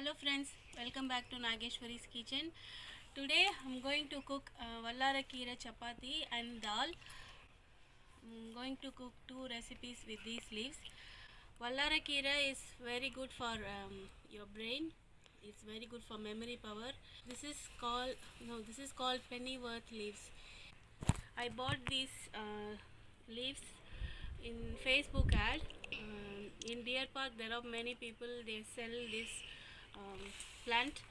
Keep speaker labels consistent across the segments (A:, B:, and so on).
A: Hello friends, welcome back to Nageshwari's kitchen. Today I'm going to cook Vallara Keera chapati and dal. I'm going to cook two recipes with these leaves. Vallara Keera is very good for your brain. It's very good for memory power. This is called pennyworth leaves. I bought these leaves in Facebook ad. In Deer Park, there are many people. They sell this um, plant.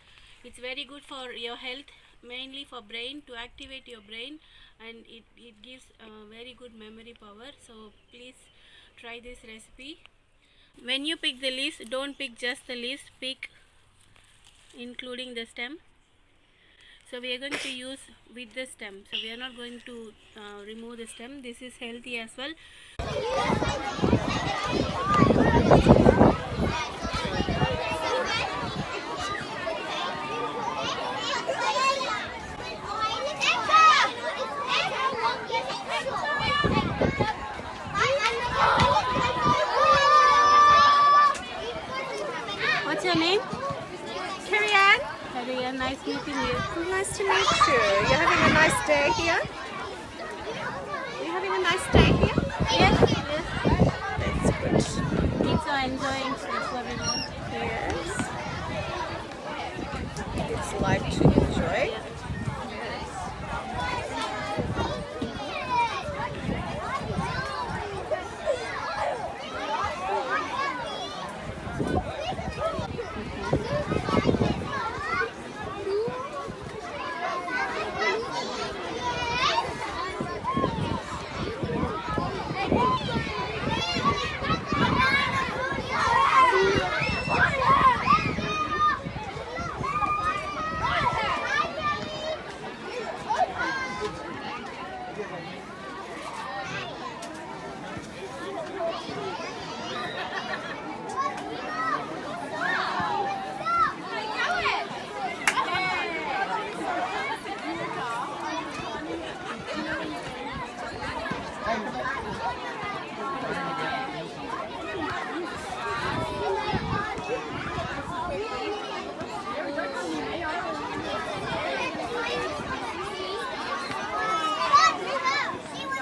A: It's very good for your health, mainly for brain, to activate your brain, and it gives very good memory power. So please try this recipe. When you pick the leaves, don't pick just the leaves. Pick including the stem. So we are going to use with the stem. So we are not going to remove the stem. This is healthy as well. What's your name?
B: Carrie Ann,
A: Harriya, nice meeting you.
B: nice to meet you. You're having a nice day here? You're having a nice day here?
A: Yes, yes.
B: That's good.
A: Kids are enjoying. That's what we want.
B: Yes. It's life to enjoy.
A: Yeah.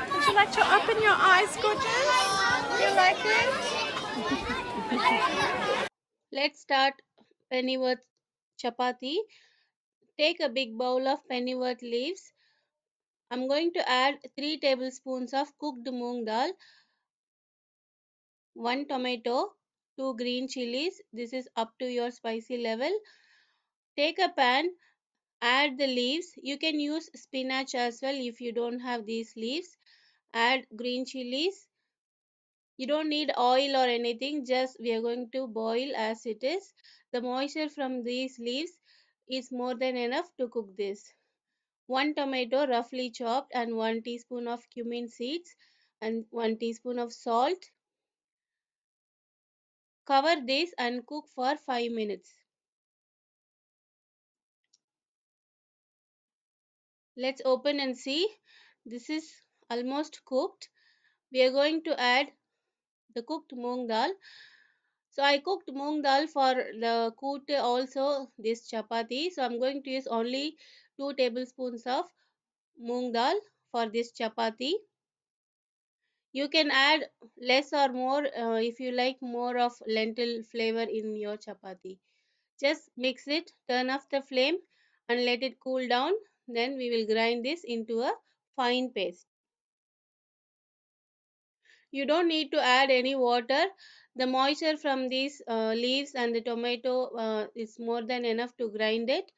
B: Would you like to open your eyes, gorgeous? You like it?
A: Let's start pennyworth chapati. Take a big bowl of pennyworth leaves. I'm going to add 3 tablespoons of cooked moong dal, 1 tomato, 2 green chilies. This is up to your spicy level. Take a pan, add the leaves. You can use spinach as well if you don't have these leaves. Add green chilies. You don't need oil or anything, just we are going to boil as it is. The moisture from these leaves is more than enough to cook this. 1 tomato roughly chopped and 1 teaspoon of cumin seeds and 1 teaspoon of salt. Cover this and cook for 5 minutes. Let's open and see. This is almost cooked. We are going to add the cooked moong dal. So I cooked moong dal for the koot also this chapati. So I'm going to use only 2 tablespoons of moong dal for this chapati. You can add less or more if you like more of lentil flavor in your chapati. Just mix it, turn off the flame and let it cool down. Then we will grind this into a fine paste. You don't need to add any water. The moisture from these leaves and the tomato is more than enough to grind it.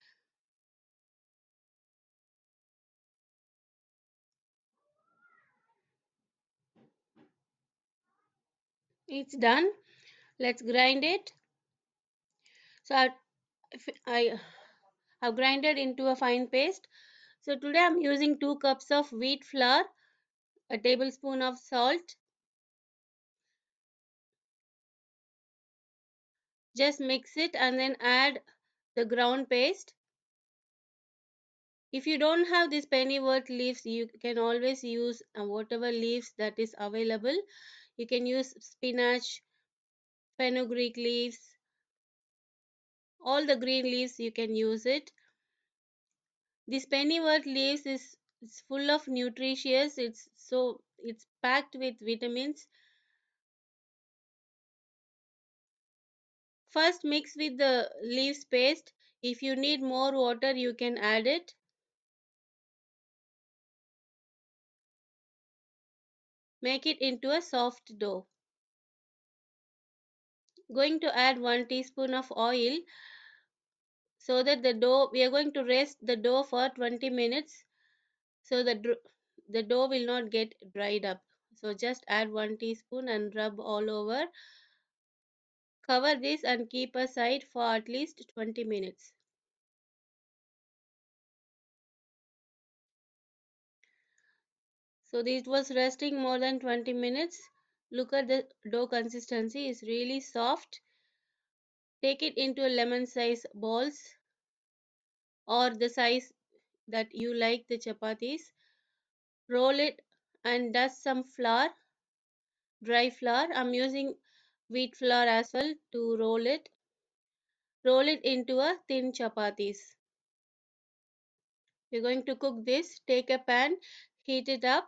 A: It's done. Let's grind it. So I have grinded into a fine paste. So today I'm using 2 cups of wheat flour, a tablespoon of salt. Just mix it and then add the ground paste. If you don't have these pennyworth leaves, you can always use whatever leaves that is available. You can use spinach, fenugreek leaves, all the green leaves you can use it. This pennywort leaves is it's full of nutritious. It's packed with vitamins. First mix with the leaves paste. If you need more water you can add it. Make it into a soft dough. Going to add 1 teaspoon of oil so that the dough, we are going to rest the dough for 20 minutes so that the dough will not get dried up. So just add 1 teaspoon and rub all over. Cover this and keep aside for at least 20 minutes. So this was resting more than 20 minutes. Look at the dough consistency, is really soft. Take it into lemon size balls or the size that you like the chapatis. Roll it and dust some flour, dry flour. I'm using wheat flour as well to roll it. Roll it into a thin chapatis. We're going to cook this. Take a pan, heat it up,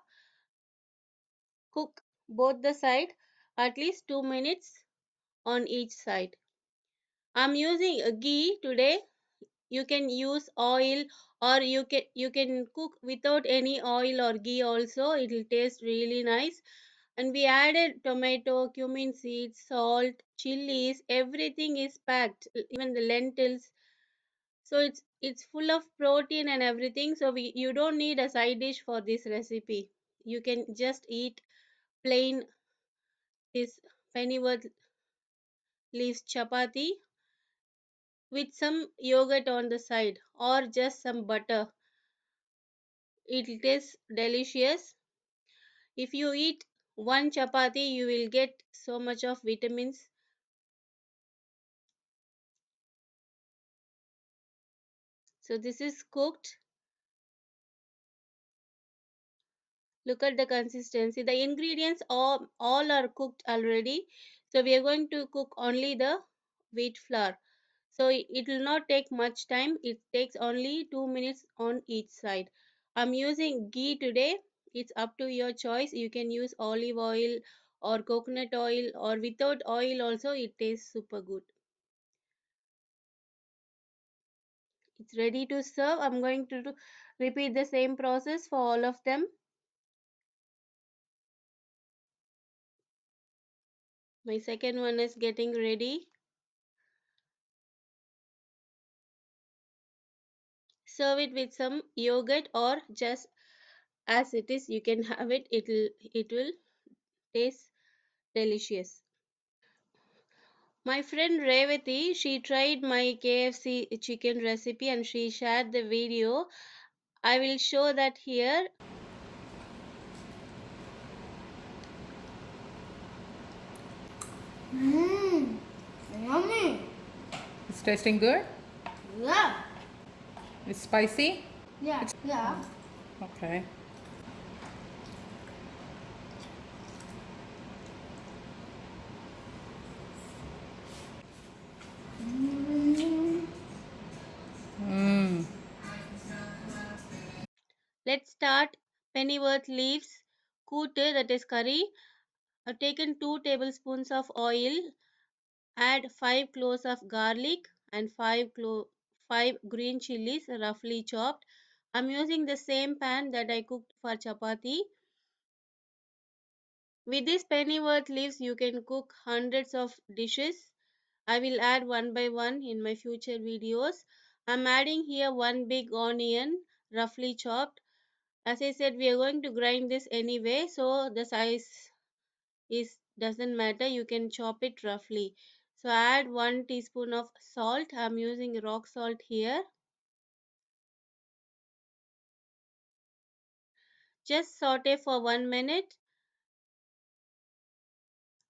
A: cook both the side at least 2 minutes on each side. I'm using a ghee today. You can use oil or you can cook without any oil or ghee also. It will taste really nice. And we added tomato, cumin seeds, salt, chilies. Everything is packed, even the lentils. So it's full of protein and everything. So you don't need a side dish for this recipe. You can just eat plain this pennywort leaves chapati with some yogurt on the side or just some butter. It tastes delicious. If you eat one chapati, you will get so much of vitamins. So this is cooked. Look at the consistency. The ingredients all are cooked already. So we are going to cook only the wheat flour. So it will not take much time. It takes only 2 minutes on each side. I'm using ghee today. It's up to your choice. You can use olive oil or coconut oil or without oil also it tastes super good. It's ready to serve. I'm going to repeat the same process for all of them. My second one is getting ready. Serve it with some yogurt or just as it is. You can have it. It will taste delicious. My friend Revati, she tried my KFC chicken recipe and she shared the video. I will show that here.
C: Mmm, yummy.
D: It's tasting good?
C: Yeah,
D: It's spicy?
C: yeah.
D: Okay. Mmm.
A: Let's start pennywort leaves kootu, that is curry. I've taken 2 tablespoons of oil. Add 5 cloves of garlic and 5 green chilies roughly chopped. I'm using the same pan that I cooked for chapati. With this pennywort leaves, you can cook hundreds of dishes. I will add one by one in my future videos. I'm adding here one big onion, roughly chopped. As I said, we are going to grind this anyway, so the size is doesn't matter. You can chop it roughly. So add 1 teaspoon of salt. I'm using rock salt here. Just saute for 1 minute.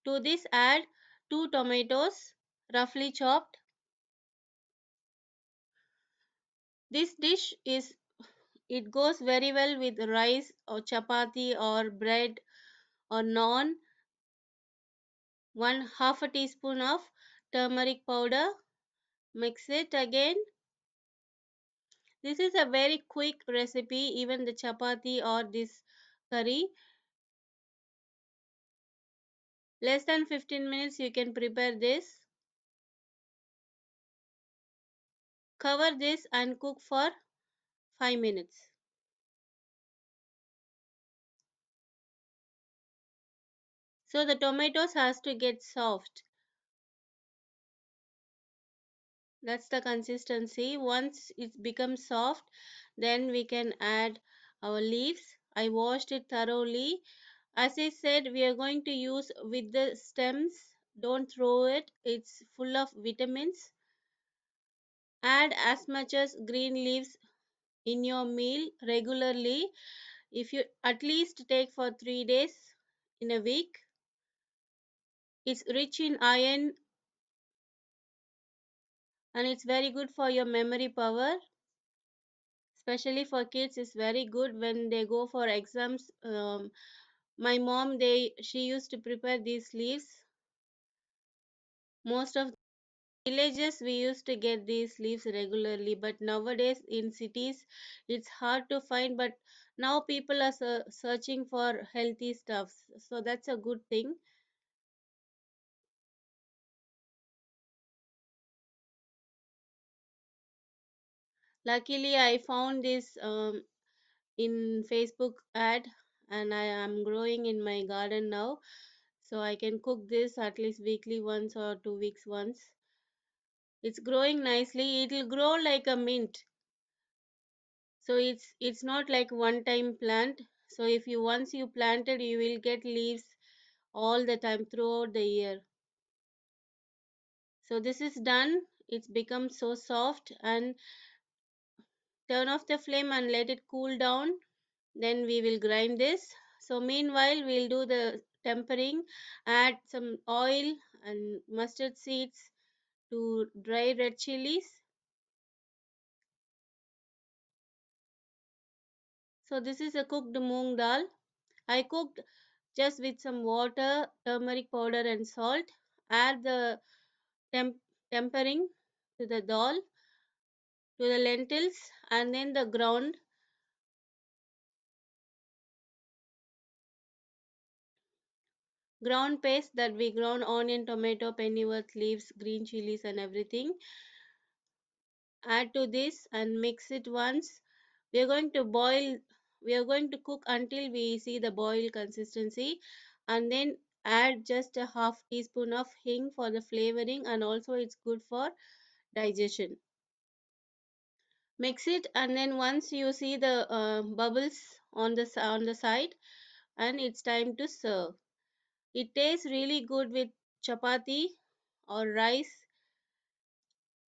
A: To this add 2 tomatoes, roughly chopped. This dish is it goes very well with rice or chapati or bread or naan. 1/2 teaspoon of turmeric powder. Mix it again. This is a very quick recipe, even the chapati or this curry. Less than 15 minutes you can prepare this. Cover this and cook for 5 minutes. So the tomatoes has to get soft. That's the consistency. Once it becomes soft, then we can add our leaves. I washed it thoroughly. As I said, we are going to use with the stems. Don't throw it. It's full of vitamins. Add as much as green leaves in your meal regularly. If you at least take for 3 days in a week, it's rich in iron and it's very good for your memory power. Especially for kids, is very good when they go for exams. My mom, she used to prepare these leaves. Most of villages we used to get these leaves regularly, but nowadays in cities it's hard to find. But now people are searching for healthy stuffs, so that's a good thing. Luckily I found this in Facebook ad, and I am growing in my garden now, so I can cook this at least weekly once or 2 weeks once. It's growing nicely. It will grow like a mint, so it's not like one time plant. So if you once you planted, you will get leaves all the time throughout the year. So this is done. It's become so soft, and turn off the flame and let it cool down. Then we will grind this. So meanwhile we'll do the tempering. Add some oil and mustard seeds to dry red chilies. So this is a cooked moong dal. I cooked just with some water, turmeric powder and salt. Add the tempering to the dal, to the lentils, and then the ground paste that we ground onion, tomato, pennyworth leaves, green chilies and everything. Add to this and mix it once. We are going to boil, we are going to cook until we see the boil consistency, and then add just a half teaspoon of hing for the flavoring, and also it's good for digestion. Mix it, and then once you see the bubbles on the side, and it's time to serve. It tastes really good with chapati or rice,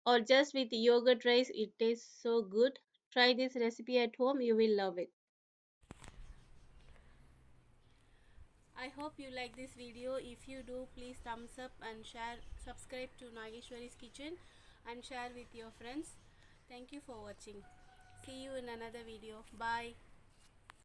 A: or just with yogurt rice. It tastes so good. Try this recipe at home, you will love it. I hope you like this video. If you do, please thumbs up and share, subscribe to Nageshwari's Kitchen and share with your friends. Thank you for watching. See you in another video. Bye.